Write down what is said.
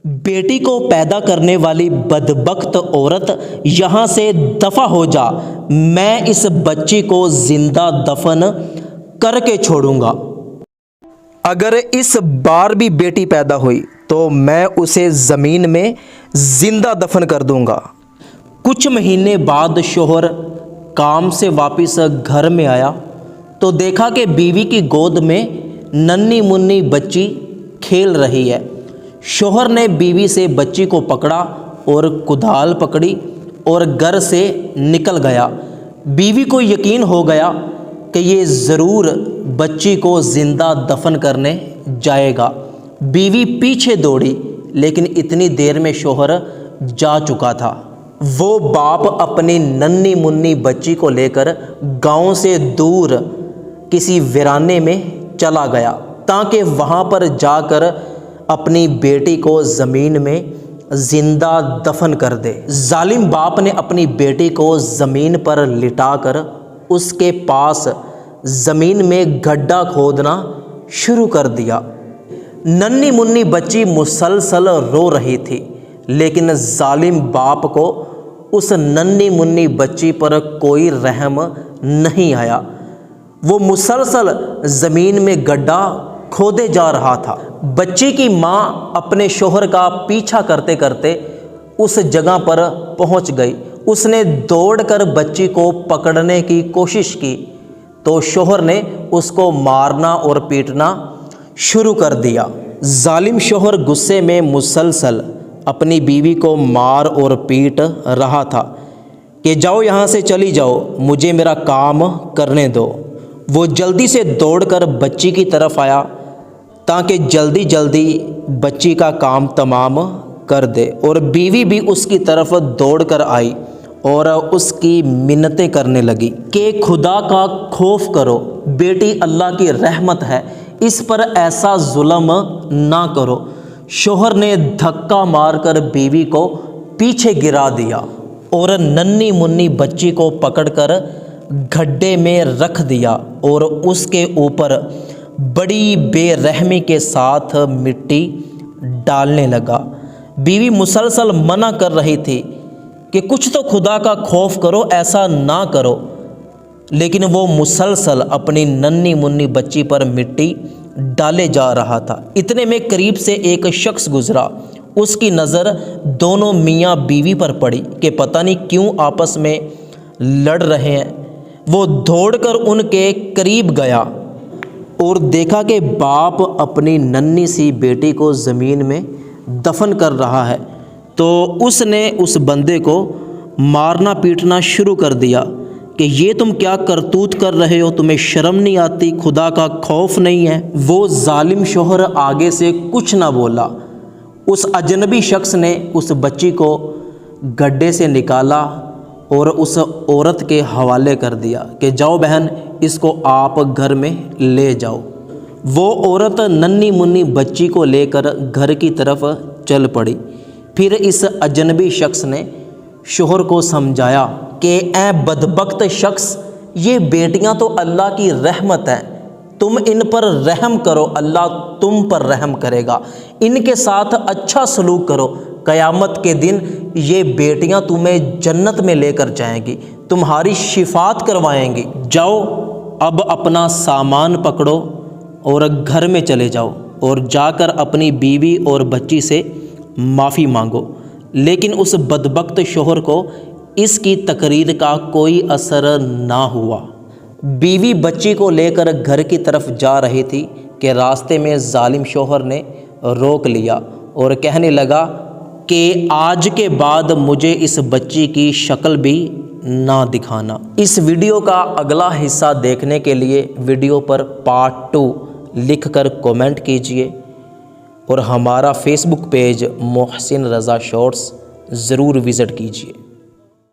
بیٹی کو پیدا کرنے والی بدبخت عورت یہاں سے دفع ہو جا، میں اس بچی کو زندہ دفن کر کے چھوڑوں گا۔ اگر اس بار بھی بیٹی پیدا ہوئی تو میں اسے زمین میں زندہ دفن کر دوں گا۔ کچھ مہینے بعد شوہر کام سے واپس گھر میں آیا تو دیکھا کہ بیوی کی گود میں ننھی منھی بچی کھیل رہی ہے۔ شوہر نے بیوی سے بچی کو پکڑا اور کدال پکڑی اور گھر سے نکل گیا۔ بیوی کو یقین ہو گیا کہ یہ ضرور بچی کو زندہ دفن کرنے جائے گا۔ بیوی پیچھے دوڑی لیکن اتنی دیر میں شوہر جا چکا تھا۔ وہ باپ اپنی ننھی منھی بچی کو لے کر گاؤں سے دور کسی ویرانے میں چلا گیا تاکہ وہاں پر جا کر اپنی بیٹی کو زمین میں زندہ دفن کر دے۔ ظالم باپ نے اپنی بیٹی کو زمین پر لٹا کر اس کے پاس زمین میں گڈھا کھودنا شروع کر دیا۔ ننھی منھی بچی مسلسل رو رہی تھی لیکن ظالم باپ کو اس ننھی منھی بچی پر کوئی رحم نہیں آیا۔ وہ مسلسل زمین میں گڈھا کھودے جا رہا تھا۔ بچی کی ماں اپنے شوہر کا پیچھا کرتے کرتے اس جگہ پر پہنچ گئی۔ اس نے دوڑ کر بچی کو پکڑنے کی کوشش کی تو شوہر نے اس کو مارنا اور پیٹنا شروع کر دیا۔ ظالم شوہر غصے میں مسلسل اپنی بیوی کو مار اور پیٹ رہا تھا کہ جاؤ یہاں سے چلی جاؤ، مجھے میرا کام کرنے دو۔ وہ جلدی سے دوڑ کر بچی کی طرف آیا تاکہ جلدی جلدی بچی کا کام تمام کر دے، اور بیوی بھی اس کی طرف دوڑ کر آئی اور اس کی منتیں کرنے لگی کہ خدا کا خوف کرو، بیٹی اللہ کی رحمت ہے، اس پر ایسا ظلم نہ کرو۔ شوہر نے دھکا مار کر بیوی کو پیچھے گرا دیا اور ننھی منھی بچی کو پکڑ کر گڈھے میں رکھ دیا اور اس کے اوپر بڑی بے رحمی کے ساتھ مٹی ڈالنے لگا۔ بیوی مسلسل منع کر رہی تھی کہ کچھ تو خدا کا خوف کرو، ایسا نہ کرو، لیکن وہ مسلسل اپنی ننھی منھی بچی پر مٹی ڈالے جا رہا تھا۔ اتنے میں قریب سے ایک شخص گزرا۔ اس کی نظر دونوں میاں بیوی پر پڑی کہ پتہ نہیں کیوں آپس میں لڑ رہے ہیں۔ وہ دوڑ کر ان کے قریب گیا اور دیکھا کہ باپ اپنی ننھی سی بیٹی کو زمین میں دفن کر رہا ہے تو اس نے اس بندے کو مارنا پیٹنا شروع کر دیا کہ یہ تم کیا کرتوت کر رہے ہو، تمہیں شرم نہیں آتی، خدا کا خوف نہیں ہے۔ وہ ظالم شوہر آگے سے کچھ نہ بولا۔ اس اجنبی شخص نے اس بچی کو گڈھے سے نکالا اور اس عورت کے حوالے کر دیا کہ جاؤ بہن، اس کو آپ گھر میں لے جاؤ۔ وہ عورت ننھی منھی بچی کو لے کر گھر کی طرف چل پڑی۔ پھر اس اجنبی شخص نے شوہر کو سمجھایا کہ اے بدبخت شخص، یہ بیٹیاں تو اللہ کی رحمت ہیں، تم ان پر رحم کرو، اللہ تم پر رحم کرے گا، ان کے ساتھ اچھا سلوک کرو، قیامت کے دن یہ بیٹیاں تمہیں جنت میں لے کر جائیں گی، تمہاری شفاعت کروائیں گی۔ جاؤ اب اپنا سامان پکڑو اور گھر میں چلے جاؤ اور جا کر اپنی بیوی اور بچی سے معافی مانگو۔ لیکن اس بدبخت شوہر کو اس کی تقریر کا کوئی اثر نہ ہوا۔ بیوی بچی کو لے کر گھر کی طرف جا رہی تھی کہ راستے میں ظالم شوہر نے روک لیا اور کہنے لگا کہ آج کے بعد مجھے اس بچی کی شکل بھی نہ دکھانا۔ اس ویڈیو کا اگلا حصہ دیکھنے کے لیے ویڈیو پر پارٹ 2 لکھ کر کومنٹ کیجئے اور ہمارا فیس بک پیج محسن رضا شارٹس ضرور وزٹ کیجئے۔